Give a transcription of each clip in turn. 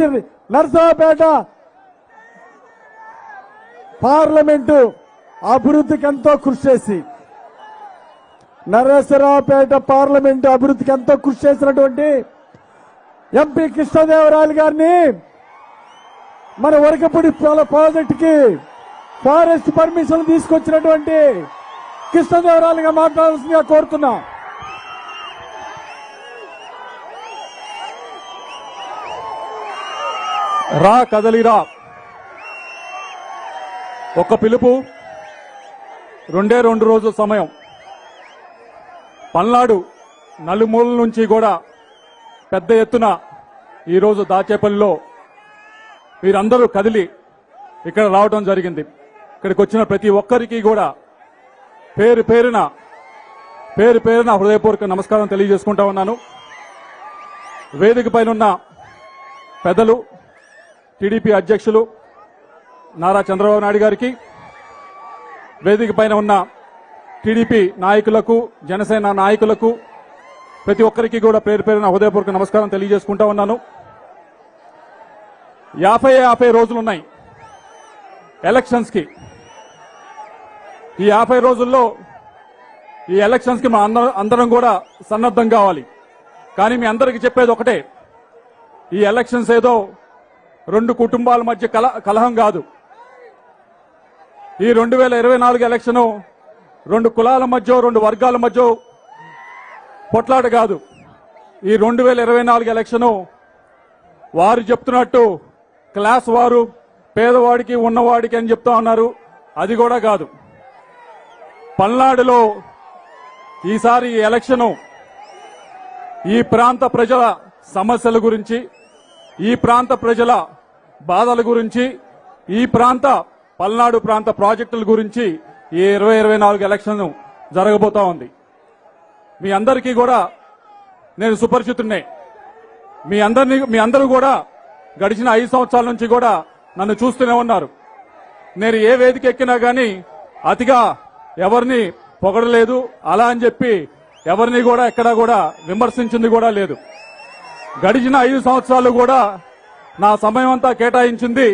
నుంచి నర్సరావుపేట పార్లమెంటు అభివృద్ధికి ఎంతో కృషి చేసి నరసరావుపేట పార్లమెంటు అభివృద్ధికి ఎంతో కృషి చేసినటువంటి ఎంపీ కృష్ణదేవరాయలు గారిని మన వరకపూడి ప్రాజెక్టుకి ఫారెస్ట్ పర్మిషన్ తీసుకొచ్చినటువంటి కృష్ణదేవరాయలుగా మాట్లాడాల్సిందిగా కోరుతున్నాం. రా కదలిరా ఒక పిలుపు, 2 రోజుల సమయం. పల్నాడు నలుమూలల నుంచి కూడా పెద్ద ఎత్తున ఈరోజు దాచేపల్లిలో మీరందరూ కదిలి ఇక్కడ రావడం జరిగింది. ఇక్కడికి వచ్చిన ప్రతి ఒక్కరికి కూడా పేరు పేరున హృదయపూర్వక నమస్కారం తెలియజేసుకుంటా ఉన్నాను. వేదిక పైన ఉన్న పెద్దలు, టీడీపీ అధ్యక్షులు నారా చంద్రబాబు నాయుడు గారికి, వేదిక పైన ఉన్న టీడీపీ నాయకులకు, జనసేన నాయకులకు, ప్రతి ఒక్కరికి కూడా పేరు పేరున హృదయపూర్వక నమస్కారం తెలియజేసుకుంటా ఉన్నాను. 50 రోజులున్నాయి ఎలక్షన్స్ కి. ఈ 50 రోజుల్లో ఈ ఎలక్షన్స్ కి అందరం కూడా సన్నద్ధం కావాలి. కానీ మీ అందరికీ చెప్పేది ఒకటే, ఈ ఎలక్షన్స్ ఏదో 2 కుటుంబాల మధ్య కలహం కాదు. ఈ 2024 ఎలక్షన్ 2 కులాల మధ్య, 2 వర్గాల మధ్య పొట్లాట కాదు. ఈ 2024 ఎలక్షన్ వారు చెప్తున్నట్టు క్లాస్ వారు, పేదవాడికి ఉన్నవాడికి అని చెప్తా ఉన్నారు. అది కూడా కాదు. పల్నాడులో ఈసారి ఈ ఎలక్షన్ ఈ ప్రాంత ప్రజల సమస్యల గురించి, ఈ ప్రాంత ప్రజల బాధల గురించి, ఈ పల్నాడు ప్రాంత ప్రాజెక్టుల గురించి ఈ 2024 ఎలక్షన్ జరగబోతా ఉంది. మీ అందరికీ కూడా నేను సుపరిచితున్నే. మీ అందరూ కూడా గడిచిన 5 సంవత్సరాల నుంచి కూడా నన్ను చూస్తూనే ఉన్నారు. నేను ఏ వేదిక ఎక్కినా గానీ అతిగా ఎవరిని పొగడలేదు, అలా అని చెప్పి ఎవరిని కూడా ఎక్కడా కూడా విమర్శించింది కూడా లేదు. గడిచిన 5 సంవత్సరాలు కూడా నా సమయం అంతా కేటాయించింది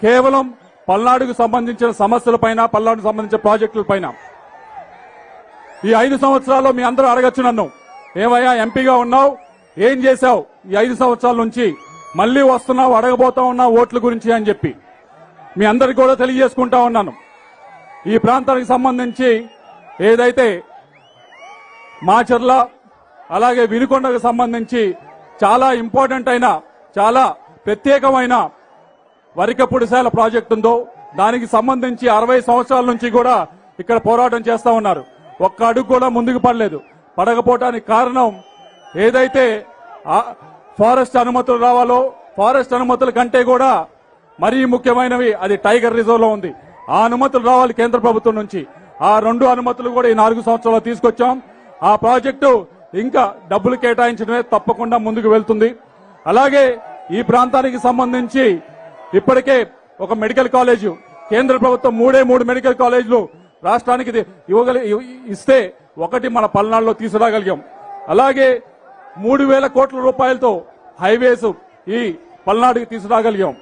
కేవలం పల్నాడుకు సంబంధించిన సమస్యలపైన, పల్నాడుకు సంబంధించిన ప్రాజెక్టులపైన. ఈ 5 సంవత్సరాల్లో మీ అందరూ అడగచ్చు నన్ను, ఏమయ్యా ఎంపీగా ఉన్నావు, ఏం చేశావు ఈ 5 సంవత్సరాల నుంచి, మళ్లీ వస్తున్నావు, అడగబోతా ఉన్నావు ఓట్ల గురించి అని చెప్పి మీ అందరికీ కూడా తెలియజేసుకుంటా ఉన్నాను. ఈ ప్రాంతానికి సంబంధించి ఏదైతే మాచర్ల అలాగే వినుకొండకు సంబంధించి చాలా ఇంపార్టెంట్ అయిన, చాలా ప్రత్యేకమైన వరికపుడిశాల ప్రాజెక్టు ఉందో దానికి సంబంధించి 60 సంవత్సరాల నుంచి కూడా ఇక్కడ పోరాటం చేస్తా ఉన్నారు. ఒక్క అడుగు కూడా ముందుకు పడలేదు. పడకపోవటానికి కారణం ఏదైతే ఫారెస్ట్ అనుమతులు రావాలో, ఫారెస్ట్ అనుమతుల కంటే కూడా మరీ ముఖ్యమైనవి అది టైగర్ రిజర్వ్ లో ఉంది. ఆ అనుమతులు రావాలి కేంద్ర ప్రభుత్వం నుంచి. ఆ 2 అనుమతులు కూడా ఈ 4 సంవత్సరాలు తీసుకొచ్చాం. ఆ ప్రాజెక్టు ఇంకా డబ్బులు కేటాయించడమే తప్పకుండా ముందుకు వెళ్తుంది. అలాగే ఈ ప్రాంతానికి సంబంధించి ఇప్పటికే ఒక మెడికల్ కాలేజు కేంద్ర ప్రభుత్వం 3 మెడికల్ కాలేజీలు రాష్ట్రానికి ఇస్తే ఒకటి మన పల్నాడులో తీసుకురాగలిగాం. అలాగే 3,000 కోట్ల రూపాయలతో హైవేస్ ఈ పల్నాడుకి తీసుకురాగలిగాం.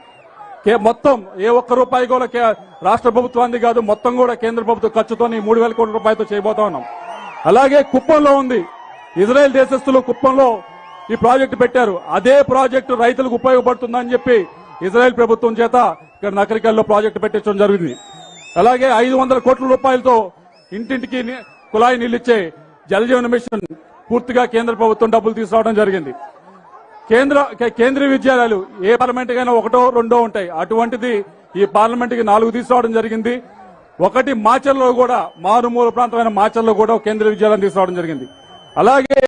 మొత్తం ఏ ఒక్క రూపాయి కూడా రాష్ట్ర ప్రభుత్వానికి కాదు, మొత్తం కూడా కేంద్ర ప్రభుత్వ ఖర్చుతో 3,000 కోట్ల రూపాయలతో చేయబోతా ఉన్నాం. అలాగే కుప్పంలో ఉంది, ఇజ్రాయెల్ దేశస్తులు కుప్పంలో ఈ ప్రాజెక్టు పెట్టారు. అదే ప్రాజెక్టు రైతులకు ఉపయోగపడుతుందని చెప్పి ఇజ్రాయెల్ ప్రభుత్వం చేత ఇక్కడ నకరికల్లో ప్రాజెక్టు పెట్టించడం జరిగింది. అలాగే 500 కోట్ల రూపాయలతో ఇంటింటికి కుళాయి నీళ్లిచ్చే జలజీవన మిషన్ పూర్తిగా కేంద్ర ప్రభుత్వం డబ్బులు తీసుకురావడం జరిగింది. కేంద్రీయ విద్యాలయాలు ఏ పార్లమెంట్ కైనా 1, 2 ఉంటాయి. అటువంటిది ఈ పార్లమెంట్ కి 4 తీసుకురావడం జరిగింది. ఒకటి మాచర్లో కూడా, మారుమూల ప్రాంతమైన మాచర్లో కూడా కేంద్రీయ విద్యాలయం తీసుకురావడం జరిగింది. అలాగే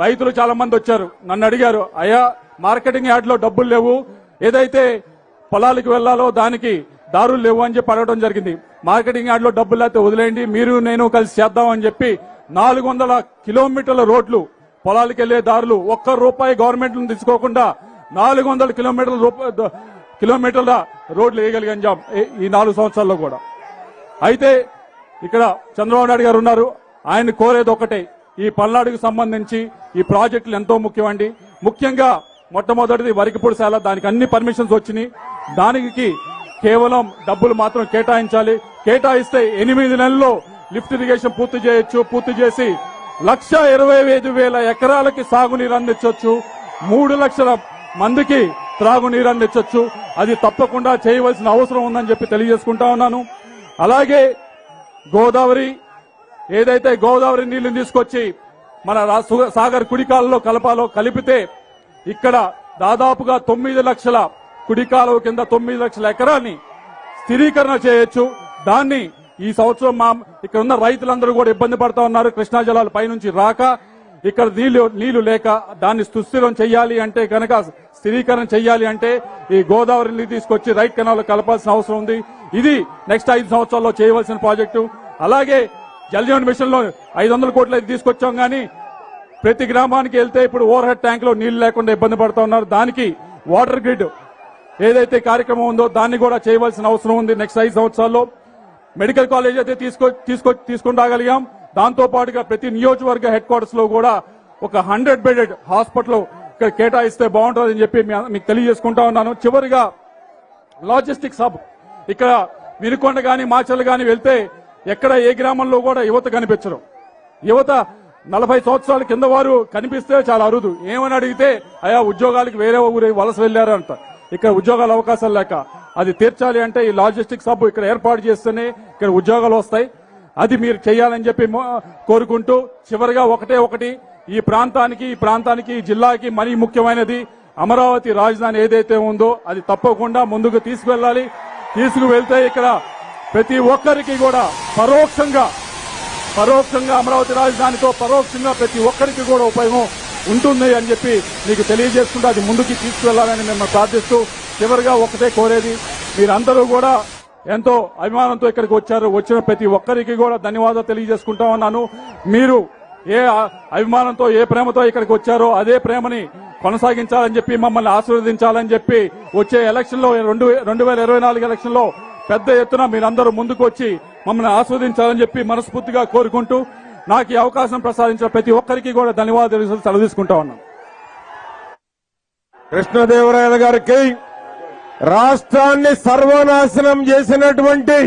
రైతులు చాలా మంది వచ్చారు, నన్ను అడిగారు, అయ్యా మార్కెటింగ్ యార్డ్ లో డబ్బులు లేవు, ఏదైతే పొలాలకు వెళ్లాలో దానికి దారులు లేవు అని చెప్పి అడగడం జరిగింది. మార్కెటింగ్ యార్డ్ లో డబ్బులు లేకపోతే వదిలేయండి, మీరు నేను కలిసి చేద్దాం అని చెప్పి 400 కిలోమీటర్ల రోడ్లు, పొలాలకు వెళ్లే దారులు, ₹1 గవర్నమెంట్ నుంచి తీసుకోకుండా 400 కిలోమీటర్ల రోడ్లు వేయగలిగాం ఈ 4 సంవత్సరాల్లో కూడా. అయితే ఇక్కడ చంద్రబాబు నాయుడు గారు ఉన్నారు, ఆయన కోరేది ఒకటే, ఈ పల్నాడుకు సంబంధించి ఈ ప్రాజెక్టులు ఎంతో ముఖ్యమండి. ముఖ్యంగా మొట్టమొదటిది వరికిపూడిశాల. దానికి అన్ని పర్మిషన్స్ వచ్చినాయి. దానికి కేవలం డబ్బులు మాత్రం కేటాయించాలి. కేటాయిస్తే 8 నెలల్లో లిఫ్ట్ ఇరిగేషన్ పూర్తి చేయొచ్చు. పూర్తి చేసి 1,25,000 ఎకరాలకి సాగునీరు అందించవచ్చు. 3 లక్షల మందికి త్రాగునీరు అందించవచ్చు. అది తప్పకుండా చేయవలసిన అవసరం ఉందని చెప్పి తెలియజేసుకుంటా ఉన్నాను. అలాగే గోదావరి ఏదైతే గోదావరి నీళ్లు తీసుకొచ్చి మన సాగర్ కుడికాలలో కలపాలో కలిపితే ఇక్కడ దాదాపుగా 9 లక్షల కుడికాలువ కింద 9 లక్షల ఎకరాన్ని స్థిరీకరణ చేయొచ్చు. దాన్ని ఈ సంవత్సరం ఇక్కడ ఉన్న రైతులందరూ కూడా ఇబ్బంది పడతా ఉన్నారు. కృష్ణా జలాలు పైనుంచి రాక ఇక్కడ నీళ్లు లేక దాన్ని సుస్థిరం చెయ్యాలి అంటే కనుక స్థిరీకరణ చెయ్యాలి అంటే ఈ గోదావరి నీళ్ళు తీసుకొచ్చి రైట్ కెనాల్ కలపాల్సిన అవసరం ఉంది. ఇది నెక్స్ట్ 5 సంవత్సరాల్లో చేయవలసిన ప్రాజెక్టు. అలాగే జల్ జీవన్ మిషన్ లో 500 కోట్లు తీసుకొచ్చాం కానీ ప్రతి గ్రామానికి వెళ్తే ఇప్పుడు ఓవర్ హెడ్ ట్యాంక్ లో నీళ్లు లేకుండా ఇబ్బంది పడతా ఉన్నారు. దానికి వాటర్ గ్రిడ్ ఏదైతే కార్యక్రమం ఉందో దాన్ని కూడా చేయవలసిన అవసరం ఉంది. నెక్స్ట్ 5 సంవత్సరాల్లో మెడికల్ కాలేజ్ అయితే తీసుకొని రాగలిగాం. దాంతో పాటుగా ప్రతి నియోజకవర్గ హెడ్ క్వార్టర్స్ లో కూడా ఒక 100 బెడెడ్ హాస్పిటల్ ఇక్కడ కేటాయిస్తే బాగుంటుందని చెప్పి మీకు తెలియజేసుకుంటా ఉన్నాను. చివరిగా లాజిస్టిక్స్ హబ్ ఇక్కడ వినుకొండ గాని మాచర్లు గాని వెళ్తే ఎక్కడ ఏ గ్రామంలో కూడా యువత కనిపించరు. యువత 40 సంవత్సరాల కింద వారు కనిపిస్తే చాలా అరుదు. ఏమని అడిగితే అయా ఉద్యోగాలకు వేరే ఊరు వలస వెళ్లారు అంట. ఇక్కడ ఉద్యోగాల అవకాశాలు లేక అది తీర్చాలి అంటే ఈ లాజిస్టిక్స్ హబ్ ఇక్కడ ఏర్పాటు చేస్తేనే ఇక్కడ ఉద్యోగాలు వస్తాయి. అది మీరు చేయాలని చెప్పి కోరుకుంటూ చివరిగా ఒకటి ఈ ప్రాంతానికి ఈ జిల్లాకి మరీ ముఖ్యమైనది అమరావతి రాజధాని ఏదైతే ఉందో అది తప్పకుండా ముందుకు తీసుకువెళ్ళాలి. తీసుకువెళ్తే ఇక్కడ ప్రతి ఒక్కరికి కూడా పరోక్షంగా అమరావతి రాజధానితో పరోక్షంగా ప్రతి ఒక్కరికి కూడా ఉపయోగం ఉంటుంది అని చెప్పి మీకు తెలియజేసుకుంటూ అది ముందుకు తీసుకువెళ్లాలని మేము ప్రార్థిస్తూ చివరిగా ఒకటే కోరేది మీరందరూ కూడా ఎంతో అభిమానంతో ఇక్కడికి వచ్చారు. వచ్చిన ప్రతి ఒక్కరికి కూడా ధన్యవాదాలు తెలియజేసుకుంటా ఉన్నాను. మీరు ఏ అభిమానంతో ఏ ప్రేమతో ఇక్కడికి వచ్చారో అదే ప్రేమని కొనసాగించాలని చెప్పి మమ్మల్ని ఆశీర్వదించాలని చెప్పి వచ్చే ఎలక్షన్ లో 2024 ఎలక్షన్ లో పెద్ద ఎత్తున మీరందరూ ముందుకు వచ్చి మమ్మల్ని ఆస్వాదించాలని చెప్పి మనస్ఫూర్తిగా కోరుకుంటూ నాకు ఈ అవకాశం ప్రసాదించిన ప్రతి ఒక్కరికి కూడా ధన్యవాదాలు సెలవు తీసుకుంటా ఉన్నాను. కృష్ణదేవరాయలు గారికి రాష్ట్రాన్ని సర్వనాశనం చేసినటువంటి